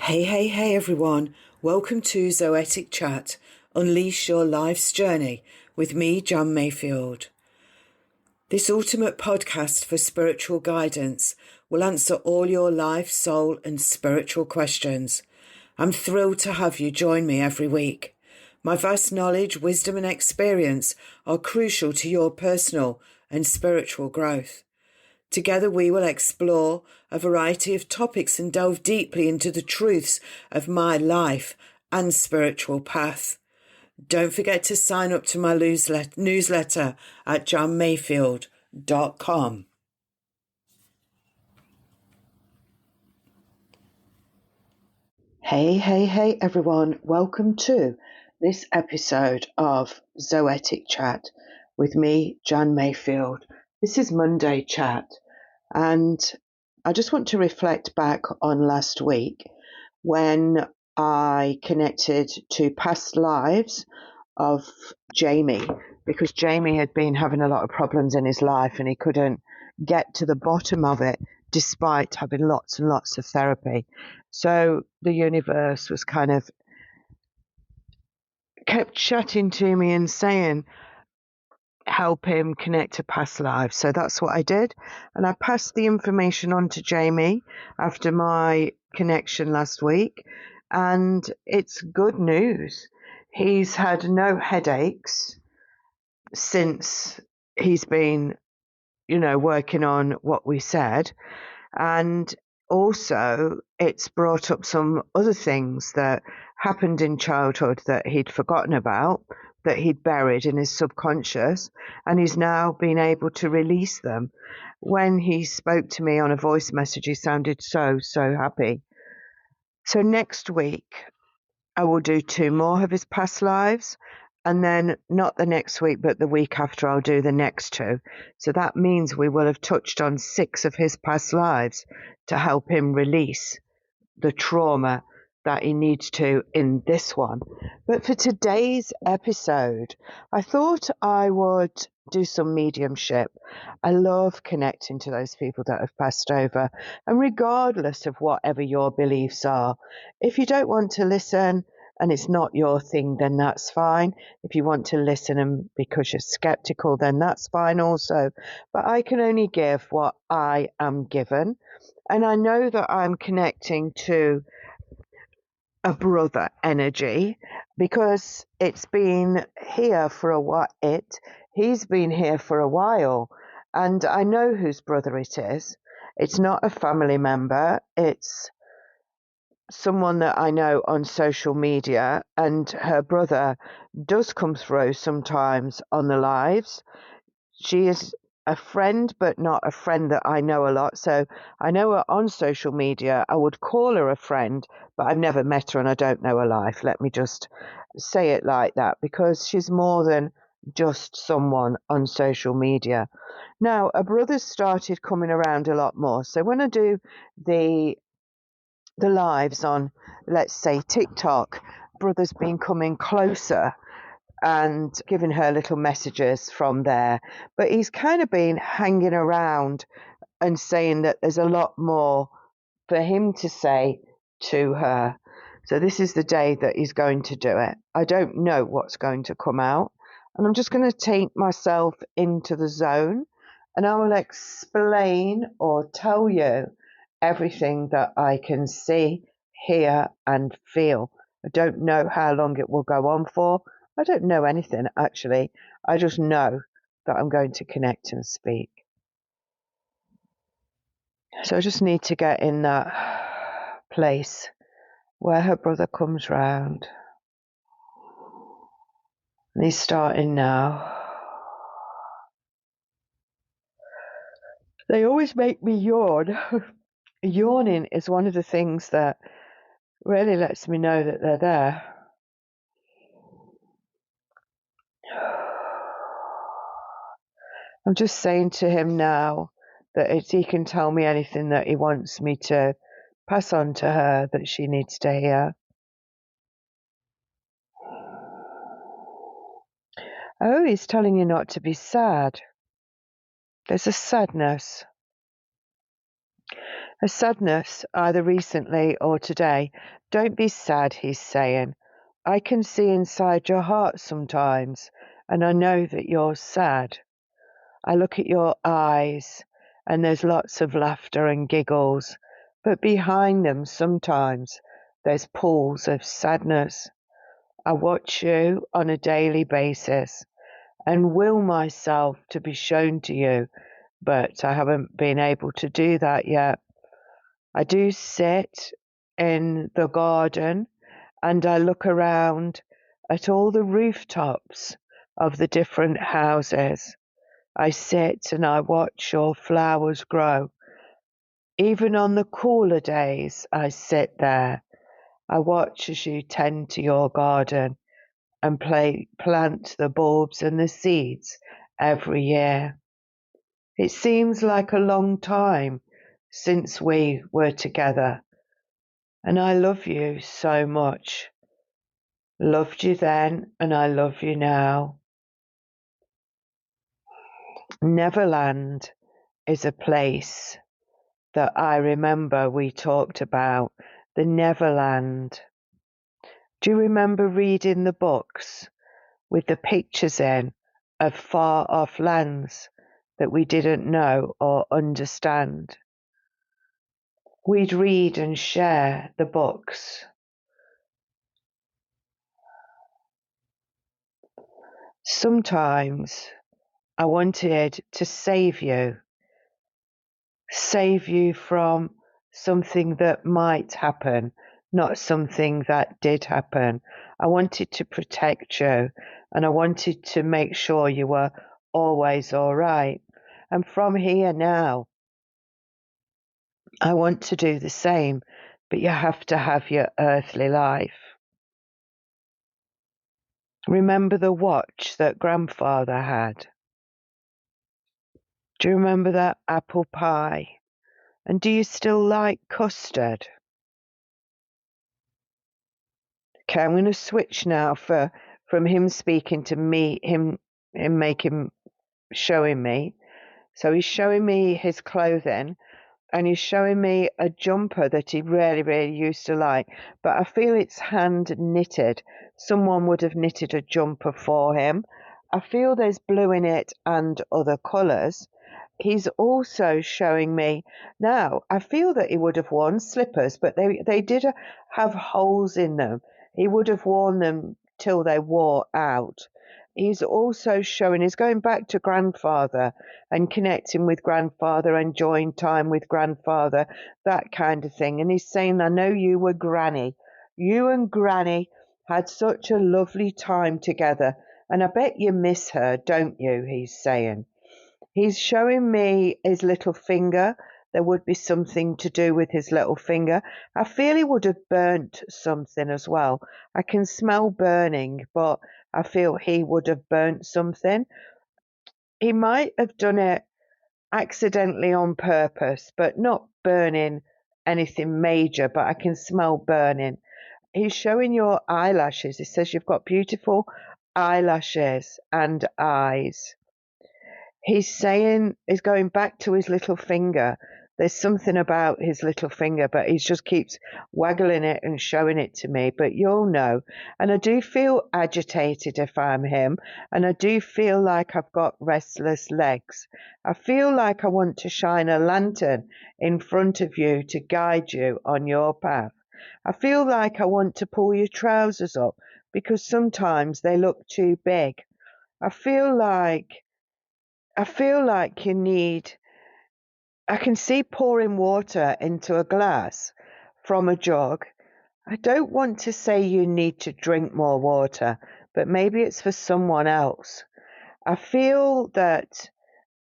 Hey everyone, welcome to Zoetic Chat, Unleash Your Life's Journey with me, John Mayfield. This ultimate podcast for spiritual guidance will answer all your life, soul and spiritual questions. I'm thrilled to have you join me every week. My vast knowledge, wisdom and experience are crucial to your personal and spiritual growth. Together we will explore a variety of topics and delve deeply into the truths of my life and spiritual path. Don't forget to sign up to my newsletter at johnmayfield.com. Hey everyone, welcome to this episode of Zoetic Chat with me, John Mayfield. This is Monday Chat, and I just want to reflect back on last week when I connected to past lives of Jamie, because Jamie had been having a lot of problems in his life and he couldn't get to the bottom of it despite having lots and lots of therapy. So the universe was kind of kept chatting to me and saying, help him connect to past lives. So that's what I did. And I passed the information on to Jamie after my connection last week. And it's good news. He's had no headaches since he's been, working on what we said. And also it's brought up some other things that happened in childhood that he'd forgotten about, that he'd buried in his subconscious, and he's now been able to release them. When he spoke to me on a voice message, he sounded so happy. So next week I will do 2 more of his past lives, and then not the next week but the week after I'll do the next 2. So that means we will have touched on 6 of his past lives to help him release the trauma that he needs to in this one. But for today's episode, I thought I would do some mediumship. I love connecting to those people that have passed over, and regardless of whatever your beliefs are, if you don't want to listen and it's not your thing, then that's fine. If you want to listen and because you're skeptical, then that's fine also. But I can only give what I am given. And I know that I'm connecting to a brother energy because it's been here for a while. He's been here for a while, and I know whose brother it is. It's not a family member. It's someone that I know on social media, and her brother does come through sometimes on the lives. She is a friend, but not a friend that I know a lot. So I know her on social media. I would call her a friend, but I've never met her and I don't know her life. Let me just say it like that, because she's more than just someone on social media. Now, her brother's started coming around a lot more. So when I do the lives on, let's say, TikTok, brother's been coming closer and giving her little messages from there. But he's kind of been hanging around and saying that there's a lot more for him to say to her. So this is the day that he's going to do it. I don't know what's going to come out. And I'm just going to take myself into the zone and I will explain or tell you everything that I can see, hear and feel. I don't know how long it will go on for. I don't know anything, actually. I just know that I'm going to connect and speak. So I just need to get in that place where her brother comes round. And he's starting now. They always make me yawn. Yawning is one of the things that really lets me know that they're there. I'm just saying to him now that he can tell me anything that he wants me to pass on to her that she needs to hear. Oh, he's telling you not to be sad. There's a sadness. A sadness, either recently or today. Don't be sad, he's saying. I can see inside your heart sometimes, and I know that you're sad. I look at your eyes, and there's lots of laughter and giggles, but behind them sometimes there's pools of sadness. I watch you on a daily basis and will myself to be shown to you, but I haven't been able to do that yet. I do sit in the garden and I look around at all the rooftops of the different houses. I sit and I watch your flowers grow. Even on the cooler days, I sit there. I watch as you tend to your garden and plant the bulbs and the seeds every year. It seems like a long time since we were together, and I love you so much. Loved you then, and I love you now. Neverland is a place that I remember we talked about, the Neverland. Do you remember reading the books with the pictures in of far off lands that we didn't know or understand? We'd read and share the books. Sometimes I wanted to save you from something that might happen, not something that did happen. I wanted to protect you, and I wanted to make sure you were always all right. And from here now, I want to do the same, but you have to have your earthly life. Remember the watch that grandfather had? Do you remember that apple pie? And do you still like custard? Okay, I'm going to switch now from him speaking to me, him showing me. So he's showing me his clothing, and he's showing me a jumper that he really, really used to like. But I feel it's hand knitted. Someone would have knitted a jumper for him. I feel there's blue in it and other colours. He's also showing me now. I feel that he would have worn slippers, but they did have holes in them. He would have worn them till they wore out. He's also showing, he's going back to grandfather and connecting with grandfather, enjoying time with grandfather, that kind of thing. And he's saying, I know you were Granny. You and Granny had such a lovely time together. And I bet you miss her, don't you? He's saying. He's showing me his little finger. There would be something to do with his little finger. I feel he would have burnt something as well. I can smell burning, but I feel he would have burnt something. He might have done it accidentally on purpose, but not burning anything major, but I can smell burning. He's showing your eyelashes. He says you've got beautiful eyelashes and eyes. He's saying, he's going back to his little finger. There's something about his little finger, but he just keeps waggling it and showing it to me. But you'll know. And I do feel agitated if I'm him. And I do feel like I've got restless legs. I feel like I want to shine a lantern in front of you to guide you on your path. I feel like I want to pull your trousers up because sometimes they look too big. I feel like you need, I can see pouring water into a glass from a jug. I don't want to say you need to drink more water, but maybe it's for someone else. I feel that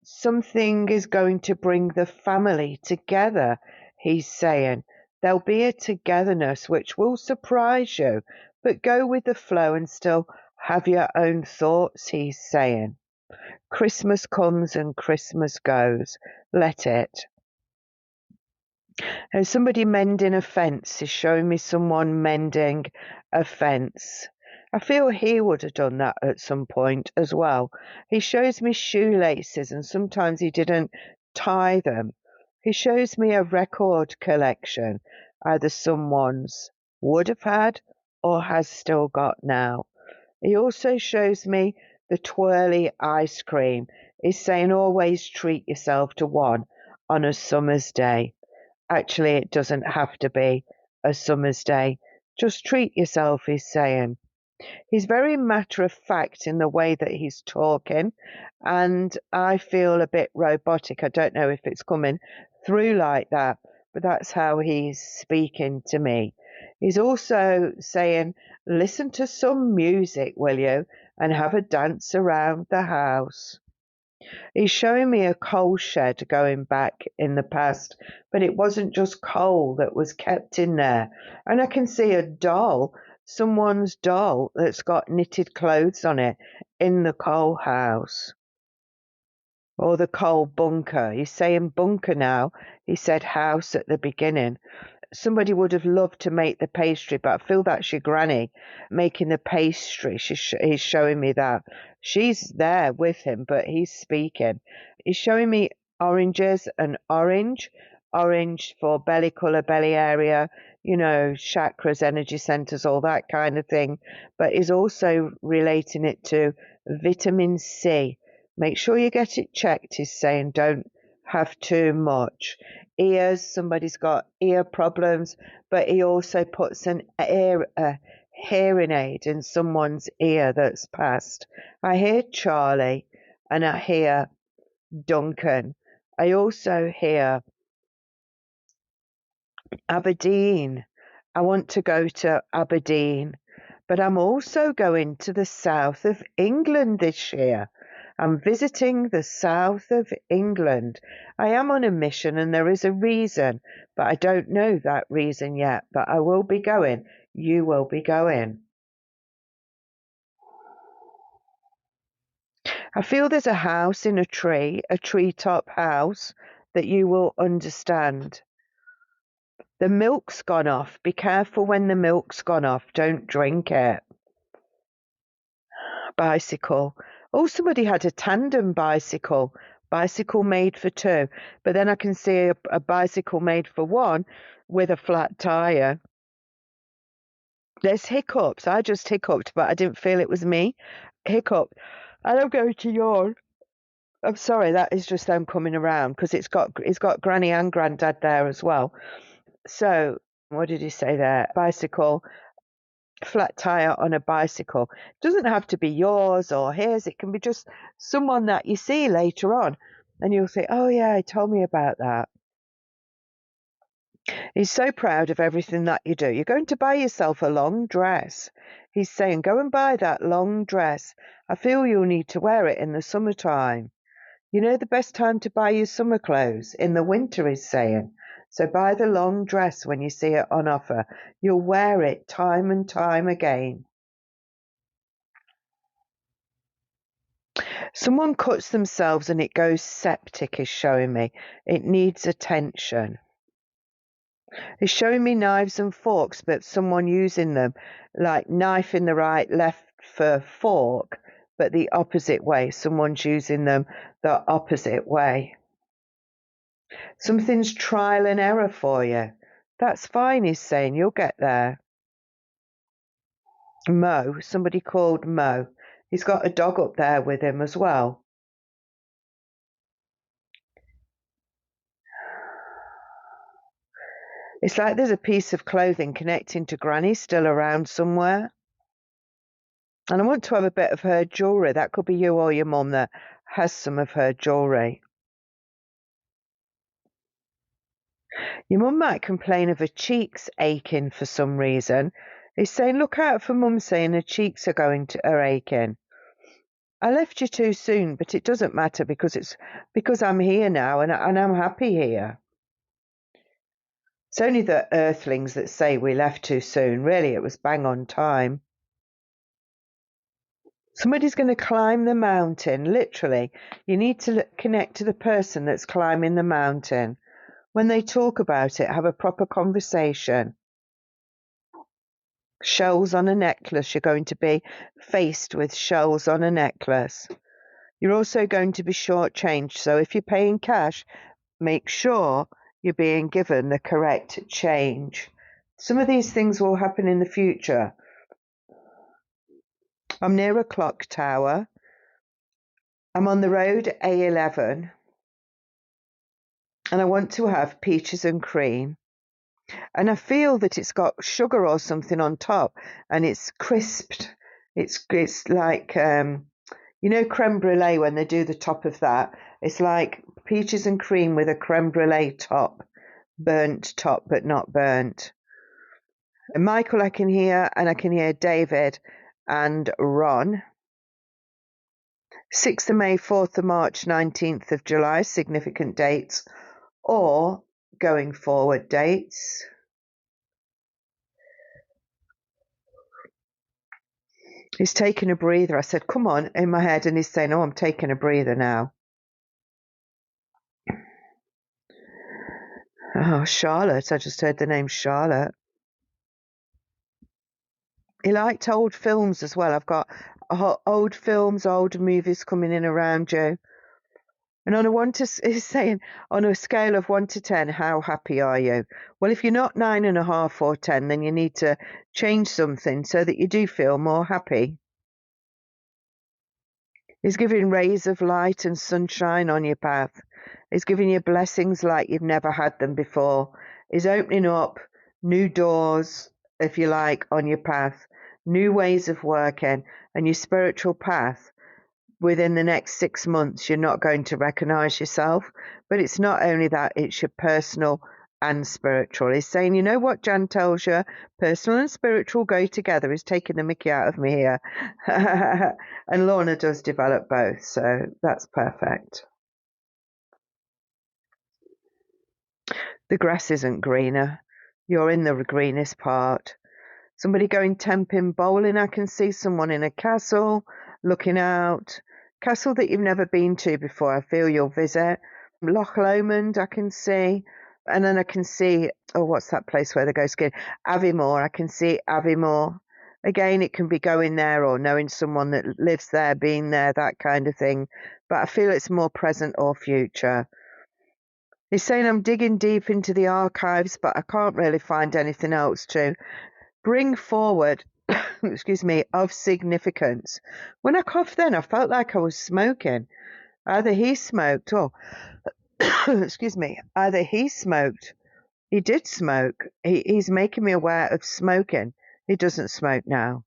something is going to bring the family together, he's saying. There'll be a togetherness which will surprise you, but go with the flow and still have your own thoughts, he's saying. Christmas comes and Christmas goes. Let it. There's somebody mending a fence. Is showing me someone mending a fence. I feel he would have done that at some point as well. He shows me shoelaces and sometimes he didn't tie them. He shows me a record collection, either someone's would have had or has still got now. He also shows me the twirly ice cream. He's saying always treat yourself to one on a summer's day. Actually, it doesn't have to be a summer's day. Just treat yourself, he's saying. He's very matter of fact in the way that he's talking, and I feel a bit robotic. I don't know if it's coming through like that, but that's how he's speaking to me. He's also saying, listen to some music, will you, and have a dance around the house. He's showing me a coal shed going back in the past, but it wasn't just coal that was kept in there. And I can see a doll, someone's doll that's got knitted clothes on it in the coal house. Or the coal bunker. He's saying bunker now. He said house at the beginning. Somebody would have loved to make the pastry, but I feel that's your granny making the pastry. He's showing me that. She's there with him, but he's speaking. He's showing me oranges and orange for belly colour, belly area, chakras, energy centres, all that kind of thing. But he's also relating it to vitamin C. Make sure you get it checked, he's saying. Don't have too much. Ears, somebody's got ear problems, but he also puts an hearing aid in someone's ear that's passed. I hear Charlie and I hear Duncan. I also hear Aberdeen. I want to go to Aberdeen, but I'm also going to the south of England this year. I'm visiting the south of England. I am on a mission and there is a reason, but I don't know that reason yet. But I will be going. You will be going. I feel there's a house in a treetop house that you will understand. The milk's gone off. Be careful when the milk's gone off. Don't drink it. Bicycle. Oh, somebody had a tandem bicycle made for two, but then I can see a bicycle made for one with a flat tire. There's hiccups. I just hiccuped, but I didn't feel it was me. Hiccup. And I'm going to yawn. I'm sorry, that is just them coming around because it's got Granny and Grandad there as well. So what did he say there? Bicycle. Flat tire on a bicycle. It doesn't have to be yours or his. It can be just someone that you see later on and you'll say, oh yeah, he told me about that. He's so proud of everything that you do. You're going to buy yourself a long dress. He's saying, go and buy that long dress. I feel you'll need to wear it in the summertime. You know the best time to buy your summer clothes? In the winter, he's saying. So buy the long dress when you see it on offer. You'll wear it time and time again. Someone cuts themselves and it goes septic, is showing me. It needs attention. It's showing me knives and forks, but someone using them, like knife in the right, left for fork, but the opposite way. Someone's using them the opposite way. Something's trial and error for you. That's fine, he's saying. You'll get there. Mo, somebody called Mo. He's got a dog up there with him as well. It's like there's a piece of clothing connecting to Granny still around somewhere. And I want to have a bit of her jewellery. That could be you or your mum that has some of her jewellery. Your mum might complain of her cheeks aching for some reason. He's saying, look out for mum saying her cheeks are aching. I left you too soon, but it doesn't matter because I'm here now and I'm happy here. It's only the earthlings that say we left too soon. Really, it was bang on time. Somebody's going to climb the mountain. Literally, you need to connect to the person that's climbing the mountain. When they talk about it, have a proper conversation. Shells on a necklace. You're going to be faced with shells on a necklace. You're also going to be shortchanged. So if you're paying cash, make sure you're being given the correct change. Some of these things will happen in the future. I'm near a clock tower. I'm on the road A11 and I want to have peaches and cream. And I feel that it's got sugar or something on top and it's crisped. It's like, you know, creme brulee when they do the top of that. It's like peaches and cream with a creme brulee top. Burnt top, but not burnt. And Michael I can hear, and I can hear David and Ron. 6th of May, 4th of March, 19th of July, significant dates, or going forward dates. He's taking a breather. I said, come on, in my head, and he's saying, oh, I'm taking a breather now. Oh, Charlotte. I just heard the name Charlotte. He liked old films as well. I've got old films, old movies coming in around you. And on he's saying, on a scale of 1 to 10, how happy are you? Well, if you're not 9.5 or 10, then you need to change something so that you do feel more happy. He's giving rays of light and sunshine on your path. He's giving you blessings like you've never had them before. He's opening up new doors, if you like, on your path, new ways of working, and your spiritual path. Within the next 6 months, you're not going to recognize yourself. But it's not only that, it's your personal and spiritual. He's saying, you know what Jan tells you? Personal and spiritual go together. He's taking the mickey out of me here. And Lorna does develop both, so that's perfect. The grass isn't greener. You're in the greenest part. Somebody going temping bowling. I can see someone in a castle looking out. Castle that you've never been to before. I feel you'll visit. Loch Lomond I can see. And then I can see, oh, what's that place where they go skiing? Aviemore. I can see Aviemore. Again, it can be going there or knowing someone that lives there, being there, that kind of thing. But I feel it's more present or future. He's saying I'm digging deep into the archives, but I can't really find anything else to bring forward, excuse me, of significance. When I coughed then, I felt like I was smoking. Either he smoked or, excuse me, either he smoked. He did smoke. He's making me aware of smoking. He doesn't smoke now.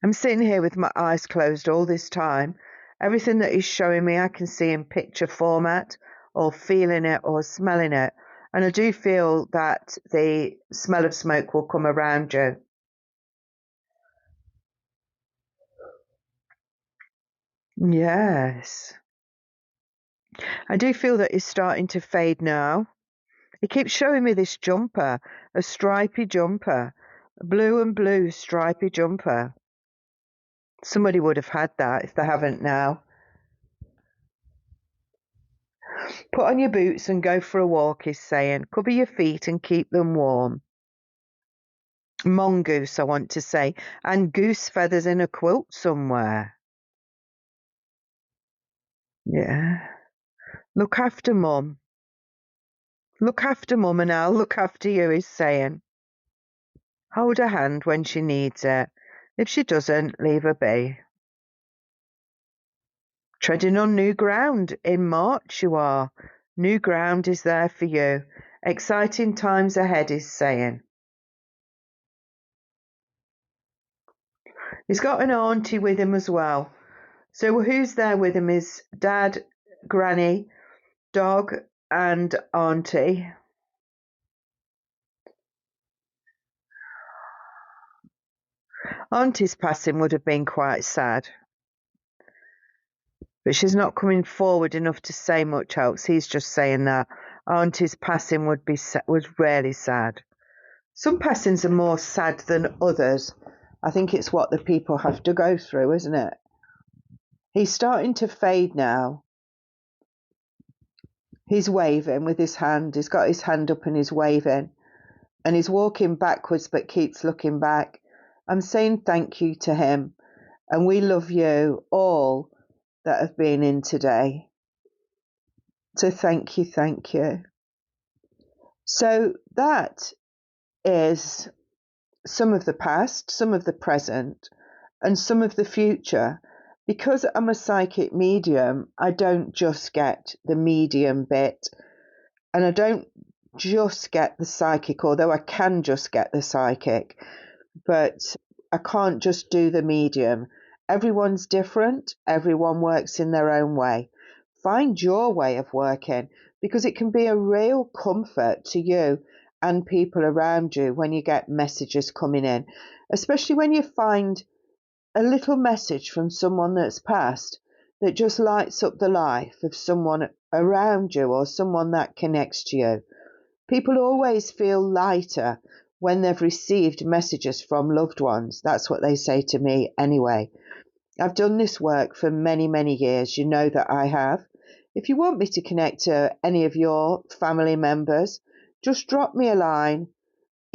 I'm sitting here with my eyes closed all this time. Everything that he's showing me, I can see in picture format or feeling it or smelling it. And I do feel that the smell of smoke will come around you. Yes. I do feel that it's starting to fade now. He keeps showing me this jumper, a stripy jumper, a blue and blue stripy jumper. Somebody would have had that if they haven't now. Put on your boots and go for a walk, he's saying. Cover your feet and keep them warm. Mongoose, I want to say, and goose feathers in a quilt somewhere. Yeah. Look after Mum. Look after Mum and I'll look after you, he's saying. Hold her hand when she needs it. If she doesn't, leave her be. Treading on new ground. In March you are. New ground is there for you. Exciting times ahead, he's saying. He's got an auntie with him as well. So who's there with him is Dad, Granny, dog and auntie. Auntie's passing would have been quite sad. But she's not coming forward enough to say much else. He's just saying that Auntie's passing was really sad. Some passings are more sad than others. I think it's what the people have to go through, isn't it? He's starting to fade now. He's waving with his hand. He's got his hand up and he's waving. And he's walking backwards but keeps looking back. I'm saying thank you to him. And we love you all that have been in today. So thank you. So that is some of the past, some of the present, and some of the future. Because I'm a psychic medium, I don't just get the medium bit, and I don't just get the psychic, although I can just get the psychic, but I can't just do the medium. Everyone's different, everyone works in their own way. Find your way of working, because it can be a real comfort to you and people around you when you get messages coming in, especially when you find a little message from someone that's passed that just lights up the life of someone around you or someone that connects to you. People always feel lighter when they've received messages from loved ones. That's what they say to me anyway. I've done this work for many, many years. You know that I have. If you want me to connect to any of your family members, just drop me a line,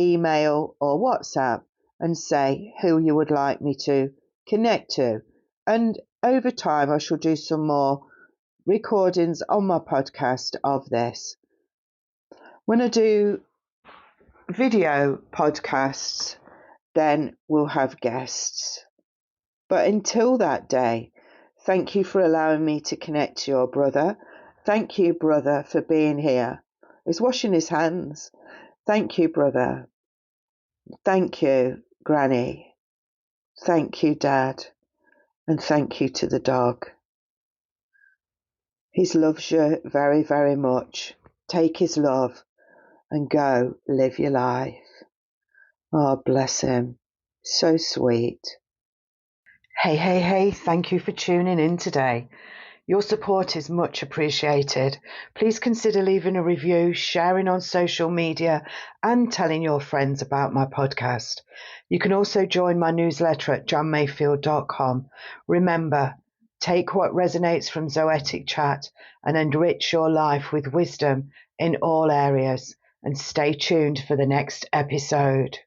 email, or WhatsApp and say who you would like me to connect to. And over time, I shall do some more recordings on my podcast of this. When I do video podcasts, then we'll have guests. But until that day, thank you for allowing me to connect to your brother. Thank you, brother, for being here. He's washing his hands. Thank you, brother. Thank you, Granny. Thank you, Dad. And thank you to the dog. He loves you very, very much. Take his love and go live your life. Oh, bless him. So sweet. Hey, thank you for tuning in today. Your support is much appreciated. Please consider leaving a review, sharing on social media, and telling your friends about my podcast. You can also join my newsletter at johnmayfield.com. Remember, take what resonates from Zoetic Chat and enrich your life with wisdom in all areas. And stay tuned for the next episode.